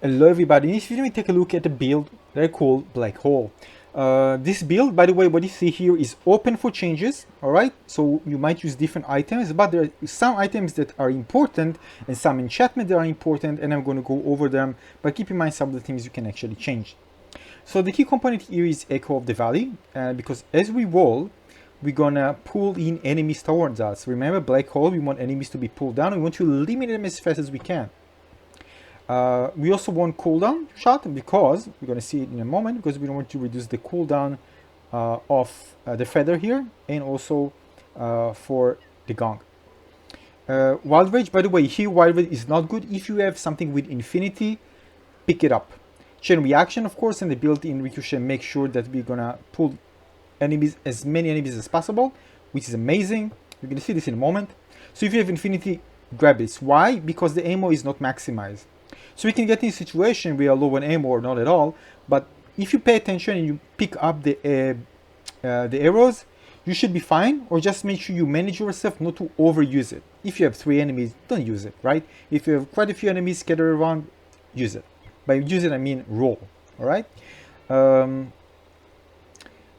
Hello everybody, in this video we take a look at the build that I call Black Hole. This build, by the way, what you see here is open for changes, alright? So you might use different items, but there are some items that are important and some enchantments that are important, and I'm going to go over them, but keep in mind some of the things you can actually change. So the key component here is Echo of the Valley, because as we roll, we're gonna pull in enemies towards us. Remember, Black Hole, we want enemies to be pulled down, we want to eliminate them as fast as we can. We also want cooldown shot because we're going to see it in a moment, because we want to reduce the cooldown of the feather here, and also for the Gong. Wild Rage, by the way, here Wild Rage is not good. If you have something with infinity, pick it up. Chain Reaction, of course, and the built-in Ricochet, make sure that we're going to pull enemies, as many enemies as possible, which is amazing. You're going to see this in a moment. So if you have infinity, grab this. Why? Because the ammo is not maximized. So we can get in a situation where low on ammo or not at all, but if you pay attention and you pick up the arrows, you should be fine, or just make sure you manage yourself not to overuse it. If you have 3 enemies, don't use it, right? If you have quite a few enemies scattered around, use it. By use it, I mean roll, all right?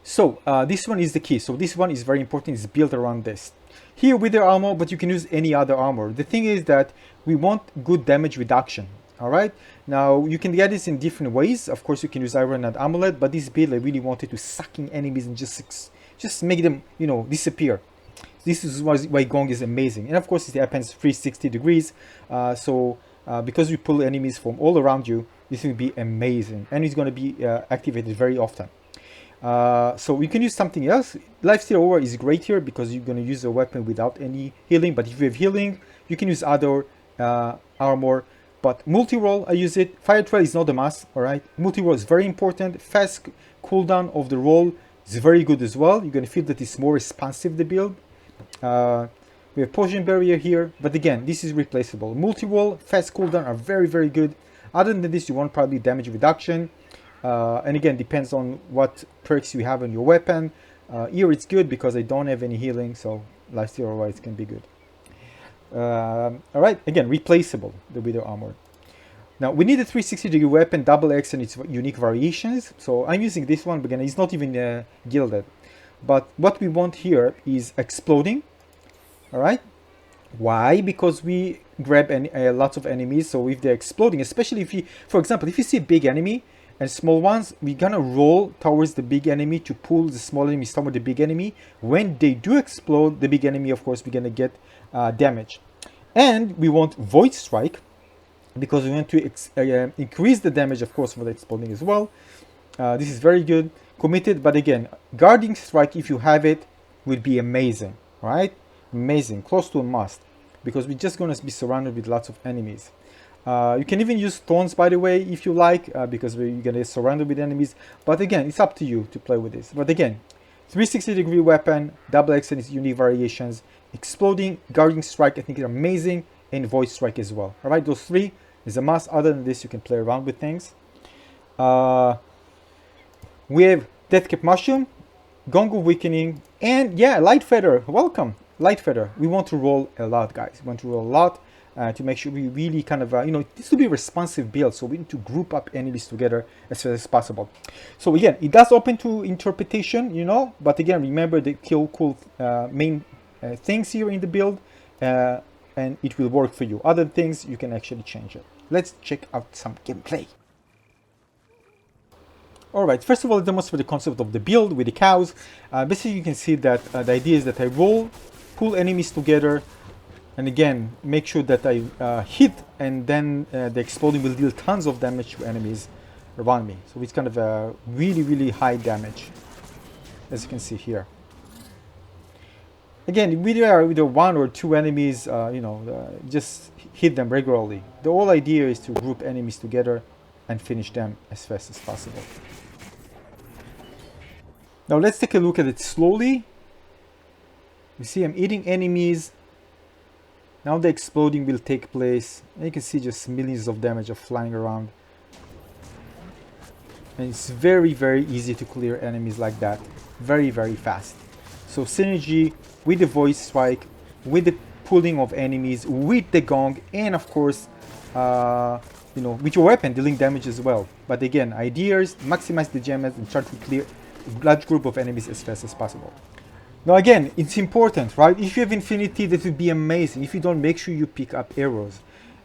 This one is the key. So this one is very important, it's built around this. Here with the armor, but you can use any other armor. The thing is that we want good damage reduction. All right, now you can get this in different ways. Of course, you can use Iron and Amulet, but this build I really wanted to suck in enemies and just make them, you know, disappear. This is why Gong is amazing, and of course it happens 360 degrees. Because you pull enemies from all around you, this will be amazing, and it's going to be activated very often. So we can use something else. Lifesteal Aura is great here because you're going to use a weapon without any healing. But if you have healing, you can use other armor. But multi-roll, I use it. Fire Trail is not a must, alright? Multi-roll is very important. Fast cooldown of the roll is very good as well. You're going to feel that it's more responsive, the build. We have Potion Barrier here, but again, this is replaceable. Multi-roll, fast cooldown are very, very good. Other than this, you want probably damage reduction. And again, depends on what perks you have on your weapon. Here it's good because I don't have any healing, so Lifesteal Aura can be good. Alright, again, replaceable, the Wither Armor. Now, we need a 360 degree weapon, double X, and its unique variations. So I'm using this one, but again, it's not even gilded. But what we want here is exploding. Alright? Why? Because we grab lots of enemies, so if they're exploding, especially if you, for example, if you see a big enemy and small ones, we're gonna roll towards the big enemy to pull the small enemies toward the big enemy. When they do explode, the big enemy, of course, we're gonna get damage. And we want Void Strike because we want to increase the damage, of course, for the exploding as well. This is very good. Committed, but again, Guarding Strike, if you have it, would be amazing. All right, amazing, close to a must, because we're just going to be surrounded with lots of enemies. You can even use Thorns, by the way, if you like, because you're going to be surrounded with enemies. But again, it's up to you to play with this. But again, 360 degree weapon, double X and its unique variations, exploding, Guarding Strike, I think is amazing, and Void Strike as well. All right, those 3 is a must. Other than this, you can play around with things. We have Deathcap Mushroom, Gong of Weakening, and yeah, Light Feather. Welcome, Light Feather. We want to roll a lot, guys. We want to roll a lot to make sure we really kind of, you know, this will be a responsive build, so we need to group up enemies together as fast as possible. So again, it does open to interpretation, you know, but again, remember the cool main things here in the build, and it will work for you. Other things, you can actually change it. Let's check out some gameplay. Alright, first of all, let's demonstrate the concept of the build with the cows. Basically, you can see that the idea is that I roll, pull enemies together, and again, make sure that I hit, and then the exploding will deal tons of damage to enemies around me. So it's kind of a really, really high damage, as you can see here. Again, with either 1 or 2 enemies, you know, just hit them regularly. The whole idea is to group enemies together and finish them as fast as possible. Now let's take a look at it slowly. You see I'm eating enemies. Now the exploding will take place. And you can see just millions of damage of flying around. And it's very, very easy to clear enemies like that. Very, very fast. So synergy with the Void Strike, with the pulling of enemies, with the Gong, and of course you know, with your weapon dealing damage as well. But again, ideas, maximize the damage and try to clear a large group of enemies as fast as possible. Now again, it's important, right? If you have infinity, that would be amazing. If you don't, make sure you pick up arrows.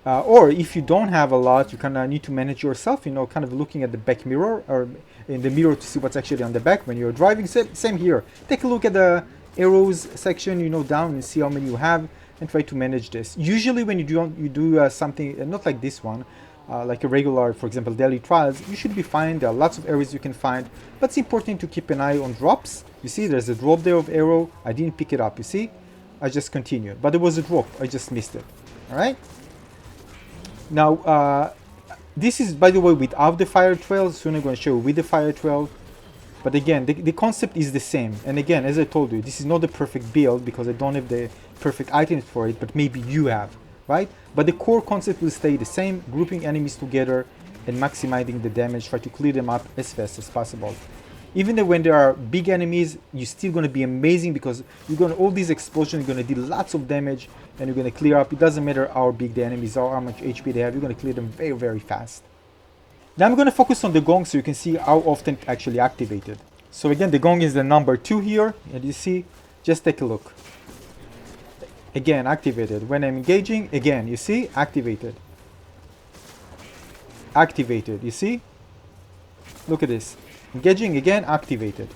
Or if you don't have a lot, you kind of need to manage yourself, you know, kind of looking at the back mirror or in the mirror to see what's actually on the back when you're driving. Same here. Take a look at the arrows section, you know, down and see how many you have and try to manage this. Usually when you do something, not like this one, like a regular, for example, daily trials, you should be fine. There are lots of areas you can find, but it's important to keep an eye on drops. You see, there's a drop there of arrow. I didn't pick it up, you see? I just continued, but there was a drop. I just missed it, all right? Now, this is, by the way, without the fire trail. Soon I'm going to show you with the fire trail. But again, the concept is the same. And again, as I told you, this is not the perfect build because I don't have the perfect items for it, but maybe you have, right? But the core concept will stay the same, grouping enemies together and maximizing the damage, try to clear them up as fast as possible. Even though when there are big enemies, you're still going to be amazing because you're going to, all these explosions are going to deal lots of damage and you're going to clear up. It doesn't matter how big the enemies are, how much HP they have, you're going to clear them very, very fast. Now I'm going to focus on the Gong so you can see how often it's actually activated. So again, the Gong is the number 2 here, and you see, just take a look. Again, activated. When I'm engaging, again, you see, activated. Activated, you see? Look at this. Engaging again, activated.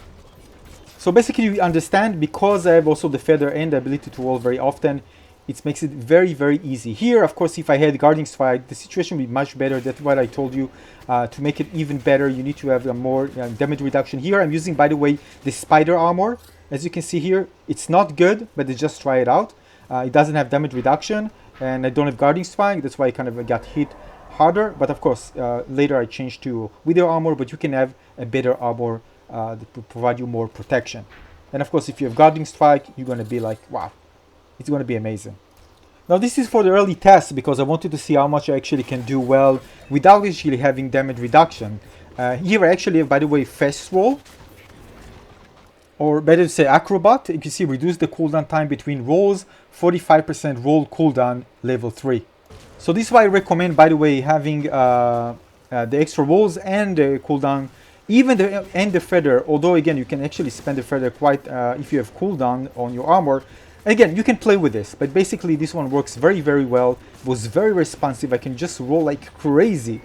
So basically we understand, because I have also the feather and the ability to roll very often, it makes it very, very easy. Here, of course, if I had Guarding Strike, the situation would be much better. That's what I told you. To make it even better, you need to have a more damage reduction. Here, I'm using, by the way, the spider armor. As you can see here, it's not good, but just try it out. It doesn't have damage reduction, and I don't have Guarding Strike. That's why I kind of got hit harder. But of course, later I changed to Wither armor, but you can have a better armor that will provide you more protection. And of course, if you have Guarding Strike, you're going to be like, wow. It's going to be amazing. Now this is for the early test because I wanted to see how much I actually can do well without actually having damage reduction. Here I actually have, by the way, fast roll, or better to say Acrobat. You can see reduce the cooldown time between rolls, 45% roll cooldown, level 3. So this is why I recommend, by the way, having the extra rolls and the cooldown, even the feather. Although again, you can actually spend the feather quite if you have cooldown on your armor. Again, you can play with this, but basically this one works very, very well. Was very responsive. I can just roll like crazy,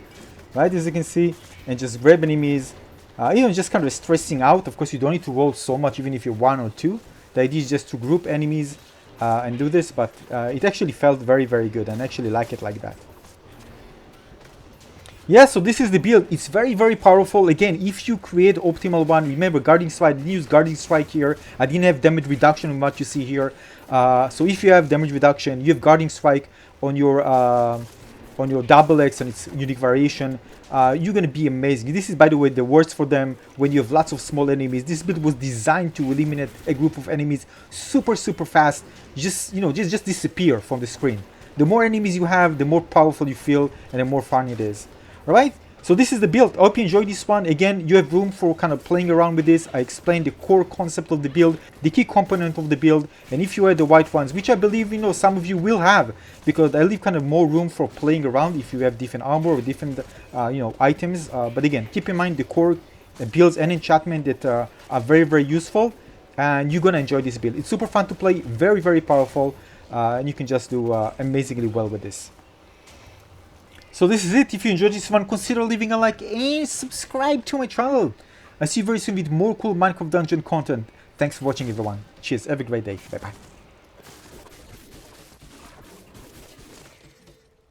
right? As you can see, and just grab enemies. You know, just kind of stressing out. Of course, you don't need to roll so much, even if you're 1 or 2. The idea is just to group enemies and do this, but it actually felt very, very good, and I actually like it like that. Yeah, so this is the build. It's very, very powerful. Again, if you create optimal one, remember Guarding Strike. I didn't use Guarding Strike here. I didn't have damage reduction on what you see here. So if you have damage reduction, you have Guarding Strike on your double X and its unique variation. You're gonna be amazing. This is, by the way, the worst for them when you have lots of small enemies. This build was designed to eliminate a group of enemies super, super fast. Just, you know, just disappear from the screen. The more enemies you have, the more powerful you feel and the more fun it is. Alright, so this is the build. I hope you enjoyed this one. Again, you have room for kind of playing around with this. I explained the core concept of the build, the key component of the build, and if you had the white ones, which I believe, you know, some of you will have, because I leave kind of more room for playing around if you have different armor or different, you know, items. But again, keep in mind the core builds and enchantment that are very, very useful, and you're gonna enjoy this build. It's super fun to play, very, very powerful, and you can just do amazingly well with this. So this is it. If you enjoyed this one, consider leaving a like and subscribe to my channel. I'll see you very soon with more cool Minecraft dungeon content. Thanks for watching, everyone. Cheers. Have a great day. Bye bye.